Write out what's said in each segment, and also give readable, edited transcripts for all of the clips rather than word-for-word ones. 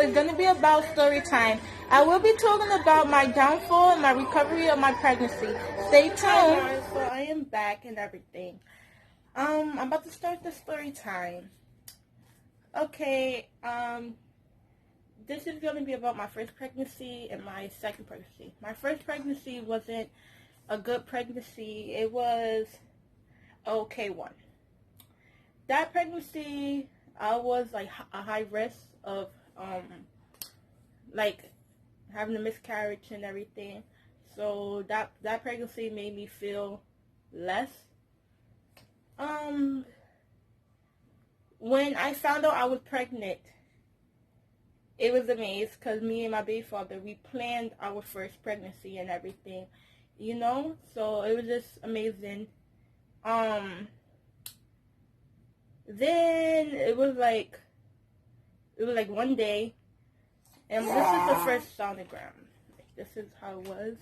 it's going to be about story time. I will be talking about my downfall and my recovery of my pregnancy. Stay tuned. Hi guys, so I am back and everything. I'm about to start the story time. Okay, this is going to be about my first pregnancy and my second pregnancy. My first pregnancy wasn't a good pregnancy. It was an okay one. That pregnancy, I was like a high risk of like having a miscarriage and everything. So that pregnancy made me feel less. When I found out I was pregnant, it was amazing because me and my baby father, we planned our first pregnancy and everything, you know? So it was just amazing. Then it was like one day, and this is the first sonogram. This is how it was.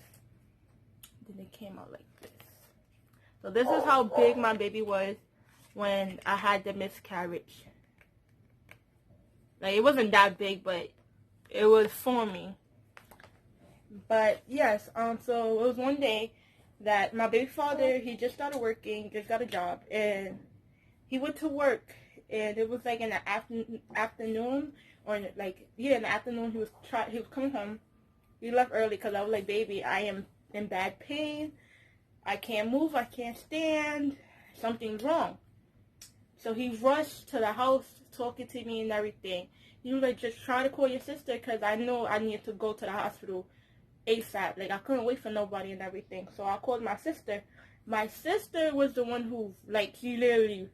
Then it came out like this. So this is how big my baby was when I had the miscarriage. Like, it wasn't that big, but it was forming. But yes, so it was one day that my baby father, he just started working, just got a job, and he went to work, and it was like in the afternoon, or like, yeah, in the afternoon, he was coming home. He left early because I was like, baby, I am in bad pain. I can't move, I can't stand. Something's wrong. So he rushed to the house, talking to me and everything. He was like, just try to call your sister because I know I need to go to the hospital ASAP. Like, I couldn't wait for nobody and everything. So I called my sister. My sister was the one who, like, she literally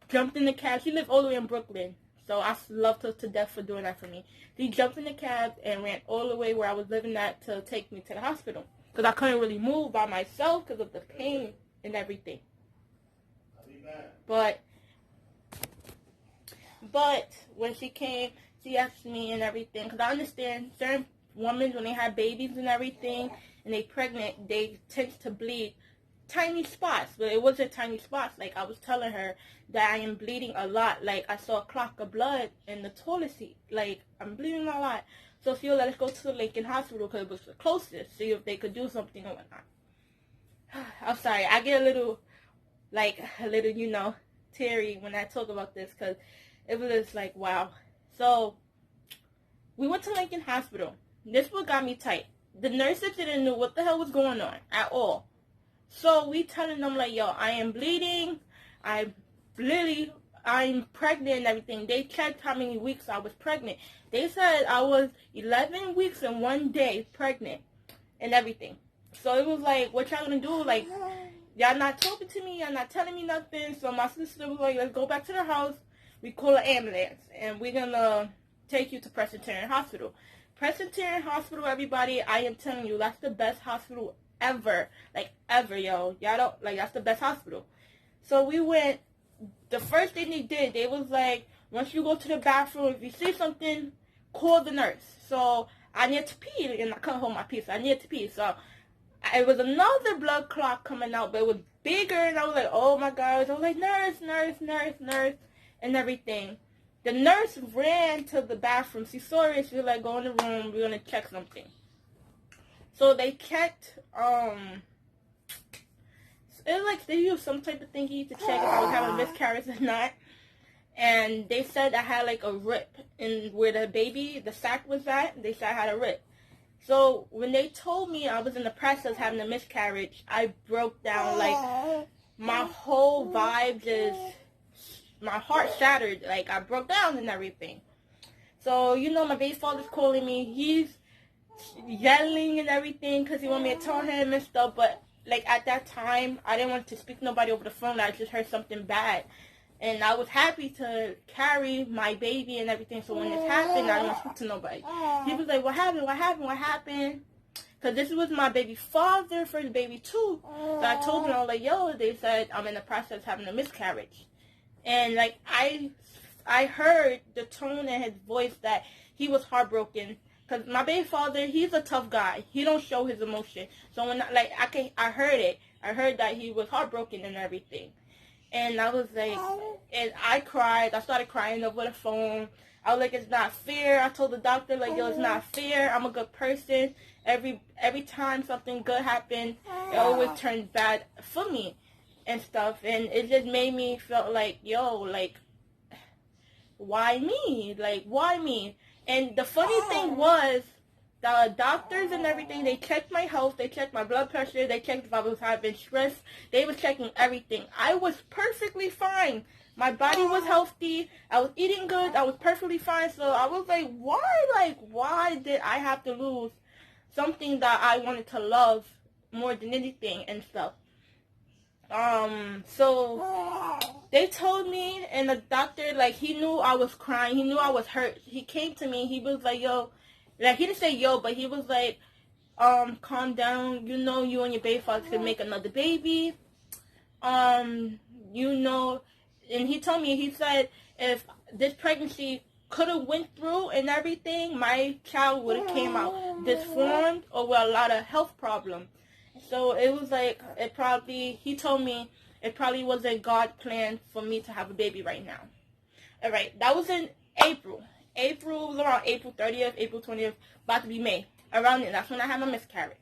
jumped in the cab. She lived all the way in Brooklyn. So I loved her to death for doing that for me. She jumped in the cab and ran all the way where I was living at to take me to the hospital. Because I couldn't really move by myself because of the pain and everything. But when she came, she asked me and everything. Because I understand certain women, when they have babies and everything, and they pregnant, they tend to bleed tiny spots. But it wasn't tiny spots. Like, I was telling her that I am bleeding a lot. Like, I saw a clot of blood in the toilet seat. Like, I'm bleeding a lot. So she let us go to the Lincoln Hospital because it was the closest. See if they could do something or whatnot. I'm sorry. I get a little, you know, teary when I talk about this because it was just like, wow. So we went to Lincoln Hospital. This what got me tight. The nurses didn't know what the hell was going on at all. So we telling them like, yo, I am bleeding. I'm pregnant and everything. They checked how many weeks I was pregnant. They said I was 11 weeks and 1 day pregnant and everything. So it was like, what y'all gonna do? Like, y'all not talking to me. Y'all not telling me nothing. So my sister was like, let's go back to the house. We call an ambulance. And we're gonna take you to Presbyterian Hospital. Presbyterian Hospital, everybody, I am telling you, that's the best hospital ever. Like, ever, yo. Y'all don't, like, that's the best hospital. So we went. The first thing they did, they was like, once you go to the bathroom, if you see something, call the nurse. So I needed to pee, and I couldn't hold my pee, so I needed to pee. So it was another blood clot coming out, but it was bigger, and I was like, oh my gosh. I was like, nurse, and everything. The nurse ran to the bathroom. She saw it. She was like, go in the room. We're going to check something. So they checked, it was like they used some type of thingy to check if I was having a miscarriage or not. And they said I had like a rip in where the baby, the sac was at. They said I had a rip. So when they told me I was in the process of having a miscarriage, I broke down. Like, my whole vibe just, my heart shattered. Like, I broke down and everything. So, you know, my baby father's calling me. He's yelling and everything because he want me to tell him and stuff. But, like, at that time, I didn't want to speak to nobody over the phone. I just heard something bad. And I was happy to carry my baby and everything. So when this happened, I didn't want to speak to nobody. He was like, what happened? Because this was my baby father, first baby too. So I told him, I was like, yo, they said I'm in the process of having a miscarriage. And, like, I heard the tone in his voice that he was heartbroken. Because my baby father, he's a tough guy. He don't show his emotion. So when, I heard it. I heard that he was heartbroken and everything. And I was like, and I cried. I started crying over the phone. I was like, it's not fair. I told the doctor, like, yo, it's not fair. I'm a good person. Every time something good happened, it always turned bad for me and stuff. And it just made me feel like, yo, like, why me? Like, why me? And the funny thing was, the doctors and everything, they checked my health, they checked my blood pressure, they checked if I was having stress, they was checking everything. I was perfectly fine. My body was healthy, I was eating good, I was perfectly fine. So I was like, why did I have to lose something that I wanted to love more than anything and stuff? So they told me, and the doctor, like, he knew I was crying, he knew I was hurt. He came to me, he was like, yo, like, he didn't say yo, but he was like, calm down, you know, you and your baby father can make another baby, you know, and he told me, he said, if this pregnancy could have went through and everything, my child would have came out disformed or with a lot of health problems. So it was like, he told me, it probably was a God plan for me to have a baby right now. Alright, that was in April. April was around April 30th, April 20th, about to be May. Around then, that's when I had my miscarriage.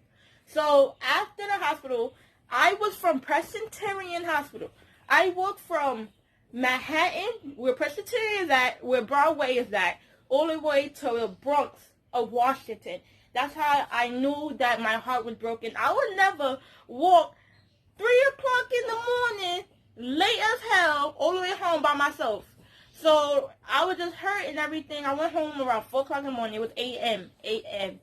So after the hospital, I was from Presbyterian Hospital. I walked from Manhattan, where Presbyterian is at, where Broadway is at, all the way to the Bronx of Washington. That's how I knew that my heart was broken. I would never walk 3 o'clock in the morning, late as hell, all the way home by myself. So I was just hurt and everything. I went home around 4 o'clock in the morning. It was 8 a.m.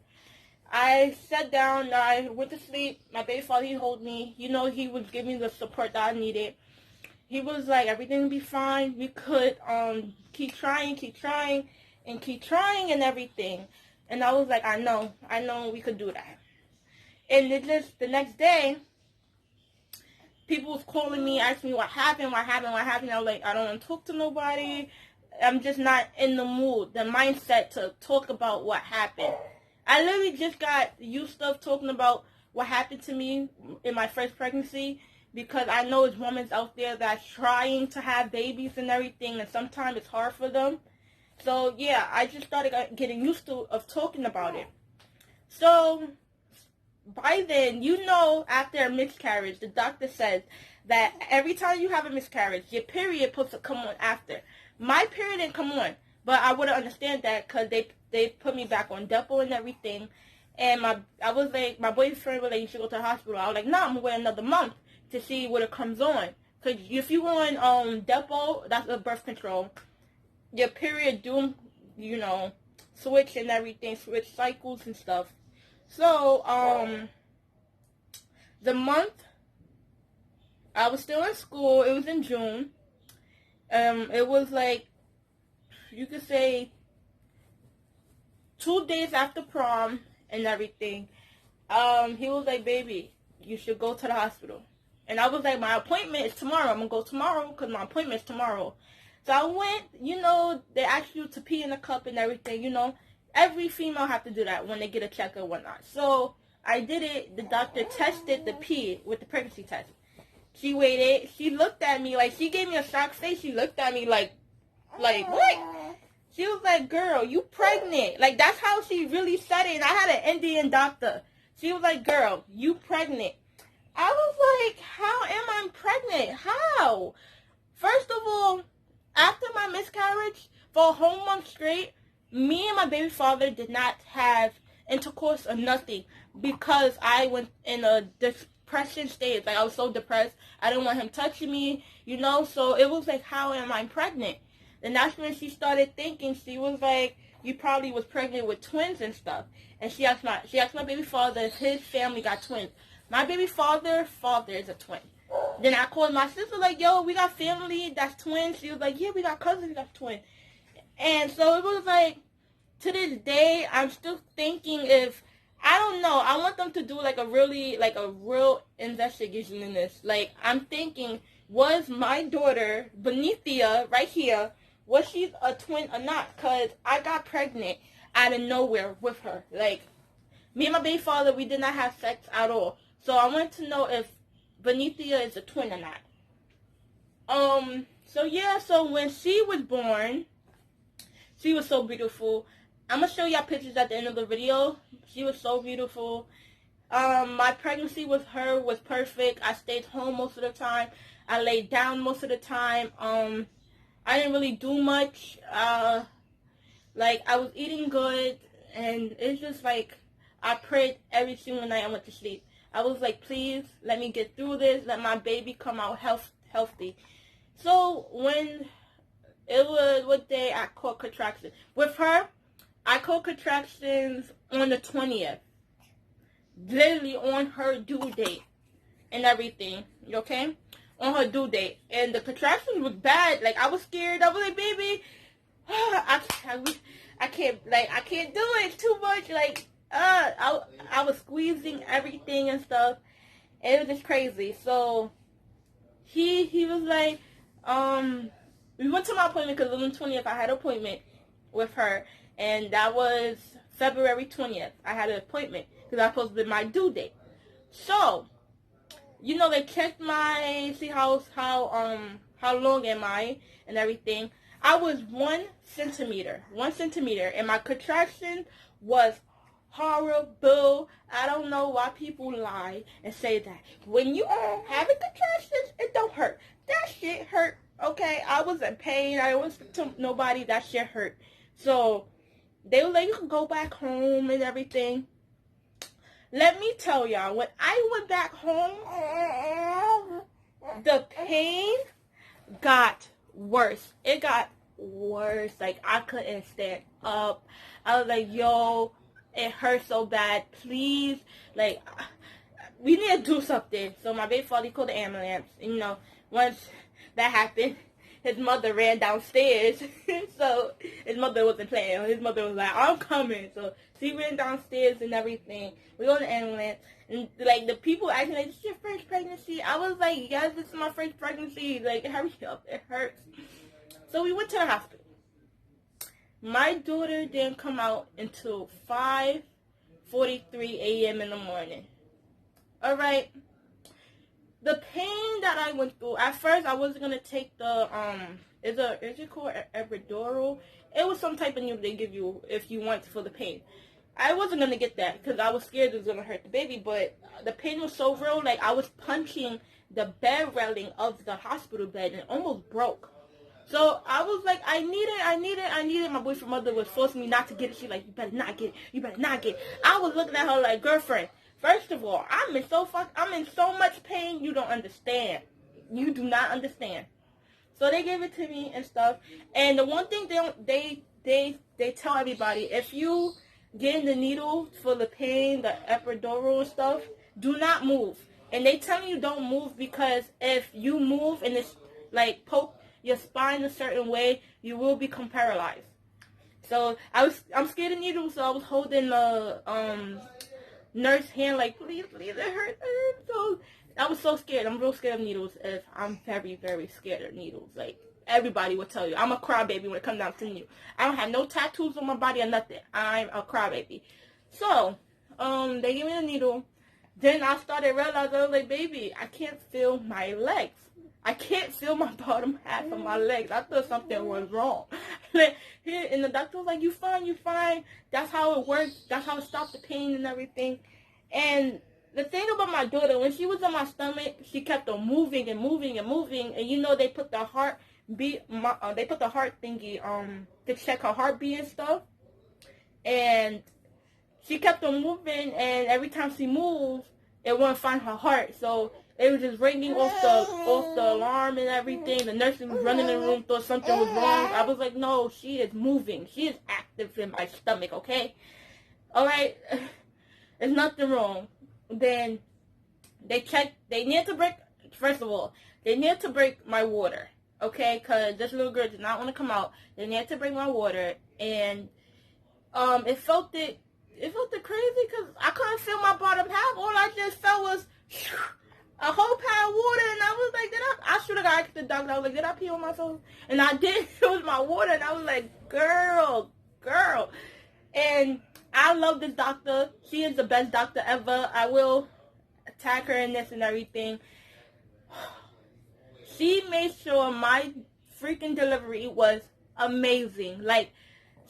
I sat down. I went to sleep. My baby father, he held me. You know, he would give me the support that I needed. He was like, everything will be fine. We could keep trying and everything. And I was like, I know we could do that. And it just, the next day, people was calling me, asking me what happened. I was like, I don't want to talk to nobody. I'm just not in the mood, the mindset to talk about what happened. I literally just got used to talking about what happened to me in my first pregnancy, because I know there's women out there that's trying to have babies and everything, and sometimes it's hard for them. So yeah, I just started getting used to talking about it. So by then, you know, after a miscarriage, the doctor says that every time you have a miscarriage, your period supposed to come on after. My period didn't come on, but I wouldn't understand that because they put me back on Depo and everything. And I was like, my boyfriend was like, you should go to the hospital. I was like, no, I'm going to wait another month to see what it comes on. Because if you go on Depo, that's a birth control, your period do, you know, switch and everything, switch cycles and stuff. So, the month, I was still in school. It was in June. It was like, you could say, 2 days after prom and everything. He was like, baby, you should go to the hospital. And I was like, my appointment is tomorrow. I'm going to go tomorrow because my appointment is tomorrow. So I went, you know, they ask you to pee in a cup and everything, you know. Every female have to do that when they get a check or whatnot. So I did it. The doctor tested the pee with the pregnancy test. She waited. She looked at me like, she gave me a shocked face. She looked at me like what? She was like, girl, you pregnant. Like, that's how she really said it. And I had an Indian doctor. She was like, girl, you pregnant. I was like, how am I pregnant? How? First of all, after my miscarriage, for a whole month straight, me and my baby father did not have intercourse or nothing because I went in a depression stage. Like, I was so depressed. I didn't want him touching me, you know. So it was like, how am I pregnant? And that's when she started thinking. She was like, you probably was pregnant with twins and stuff. And she asked my baby father if his family got twins. My baby father is a twin. Then I called my sister like, yo, we got family that's twins. She was like, yeah, we got cousins that's twins. And so it was like, to this day, I'm still thinking if, I don't know, I want them to do like a real investigation in this. Like, I'm thinking, was my daughter, Benithia, right here, was she a twin or not? Because I got pregnant out of nowhere with her. Like, me and my baby father, we did not have sex at all. So I wanted to know if Benithia is a twin or not. So yeah, so when she was born, she was so beautiful. I'm gonna show y'all pictures at the end of the video. She was so beautiful. My pregnancy with her was perfect. I stayed home most of the time. I laid down most of the time. I didn't really do much. Like, I was eating good, and it's just like, I prayed every single night I went to sleep. I was like, please, let me get through this. Let my baby come out healthy. So, when it was, what day I caught contractions? With her, I caught contractions on the 20th. Literally on her due date and everything. Okay? On her due date. And the contractions was bad. Like, I was scared. I was like, baby, I can't, like, I can't do it. It's too much. Like, I was squeezing everything and stuff. And it was just crazy. So, he was like, we went to my appointment because on the 20th I had an appointment with her. And that was February 20th. I had an appointment because I was supposed to be my due date. So, you know, they checked see how long am I and everything. I was 1 centimeter, and my contraction was horrible. I don't know why people lie and say that when you having contractions, it don't hurt. That shit hurt. Okay, I was in pain. I wasn't to nobody. That shit hurt. So they were like, you can go back home and everything. Let me tell y'all, when I went back home, the pain got worse. It got worse. Like, I couldn't stand up. I was like, yo, it hurts so bad. Please, like, we need to do something. So my baby father called the ambulance. And, you know, once that happened, his mother ran downstairs. So his mother wasn't playing. His mother was like, I'm coming. So she ran downstairs and everything. We go to the ambulance. And, like, the people acting like, this is your first pregnancy? I was like, yes, this is my first pregnancy. Like, hurry up. It hurts. So we went to the hospital. My daughter didn't come out until 5:43 a.m. in the morning. All right. The pain that I went through, at first I wasn't going to take the, is it called epidural? It was some type of needle they give you if you want for the pain. I wasn't going to get that because I was scared it was going to hurt the baby, but the pain was so real, like I was punching the bed railing of the hospital bed and it almost broke. So I was like, I need it. My boyfriend mother was forcing me not to get it. She like, you better not get it. I was looking at her like, girlfriend, first of all, I'm in so much pain, you don't understand. You do not understand. So they gave it to me and stuff. And the one thing they tell everybody, if you get the needle for the pain, the epidural and stuff, do not move. And they tell you don't move because if you move and it's like poke your spine a certain way, you will become paralyzed. So I'm scared of needles, so I was holding the nurse hand like, please, it hurts. So I was so scared. I'm real scared of needles. I'm very, very scared of needles. Like, everybody will tell you. I'm a crybaby when it comes down to needles. I don't have no tattoos on my body or nothing. I'm a crybaby. So, they gave me the needle. Then I started realizing, I was like, baby, I can't feel my legs. I can't feel my bottom half of my legs. I thought something was wrong. And the doctor was like, you fine. That's how it works. That's how it stops the pain and everything. And the thing about my daughter, when she was in my stomach, she kept on moving. And you know, they put the heart thingy to check her heartbeat and stuff. And she kept on moving, and every time she moved, it wouldn't find her heart. So it was just ringing off the alarm and everything. The nurse was running in the room, thought something was wrong. I was like, no, she is moving. She is active in my stomach, okay? All right, there's nothing wrong. Then they need to break, first of all, they need to break my water, okay? Because this little girl did not want to come out. They need to break my water, and it felt crazy because I couldn't feel my bottom half. All I just felt was a whole pound of water, and I was like, I should have asked the doctor. I was like, did I pee on myself? And I did. It was my water, and I was like, girl. And I love this doctor. She is the best doctor ever. I will tag her in this and everything. she made sure my freaking delivery was amazing. Like,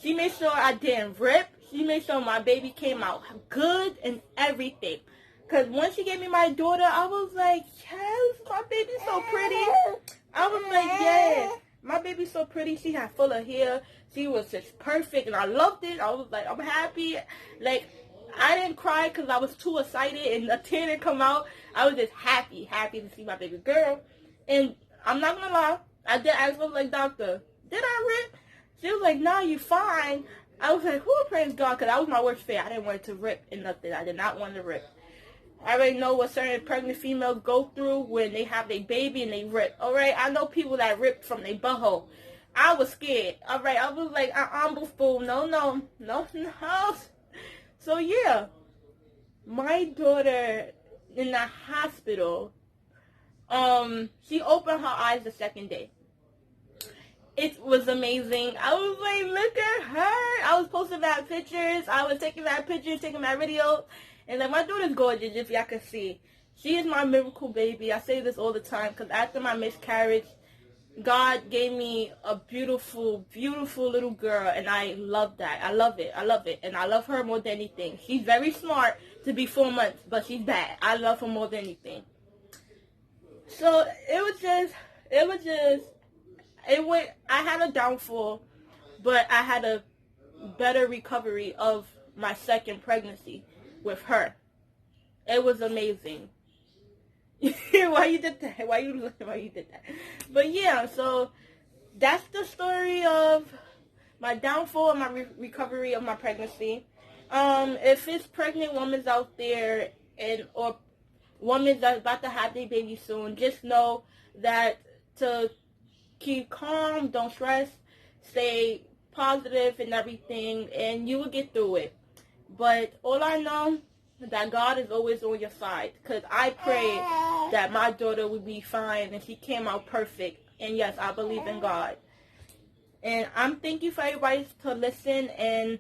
she made sure I didn't rip. She made sure my baby came out good and everything. Because when she gave me my daughter, I was like, yes, my baby's so pretty. I was like, yes, my baby's so pretty. She had full of hair. She was just perfect, and I loved it. I was like, I'm happy. Like, I didn't cry because I was too excited, and a tear didn't come out. I was just happy to see my baby girl. And I'm not going to lie, I did ask her, like, doctor, did I rip? She was like, no, you fine. I was like, who praise God, because that was my worst fear. I didn't want it to rip and nothing. I did not want to rip. I already know what certain pregnant females go through when they have their baby and they rip. Alright, I know people that rip from their butthole. I was scared. Alright, I was like, I'm fool. No. So yeah, my daughter in the hospital, she opened her eyes the second day. It was amazing. I was like, look at her. I was posting that pictures. I was taking that pictures, taking that video. And like, my daughter's gorgeous, if y'all can see. She is my miracle baby. I say this all the time because after my miscarriage, God gave me a beautiful, beautiful little girl. And I love that. I love it. And I love her more than anything. She's very smart to be 4 months, but she's bad. I love her more than anything. So I had a downfall, but I had a better recovery of my second pregnancy with her. It was amazing. Why you did that? Why you did that? But yeah, so that's the story of my downfall and my recovery of my pregnancy. If it's pregnant women out there or women that's about to have their baby soon, just know that to keep calm, don't stress, stay positive and everything, and you will get through it. But all I know is that God is always on your side, because I prayed that my daughter would be fine and she came out perfect. And yes, I believe in God. And I'm thanking for everybody to listen and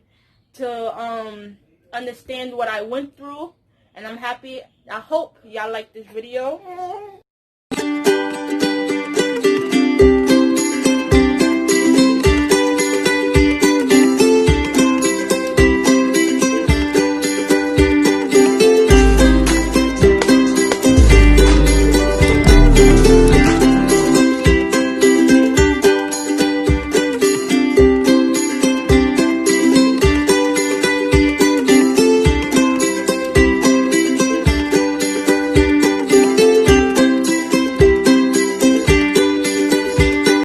to understand what I went through. And I'm happy. I hope y'all like this video.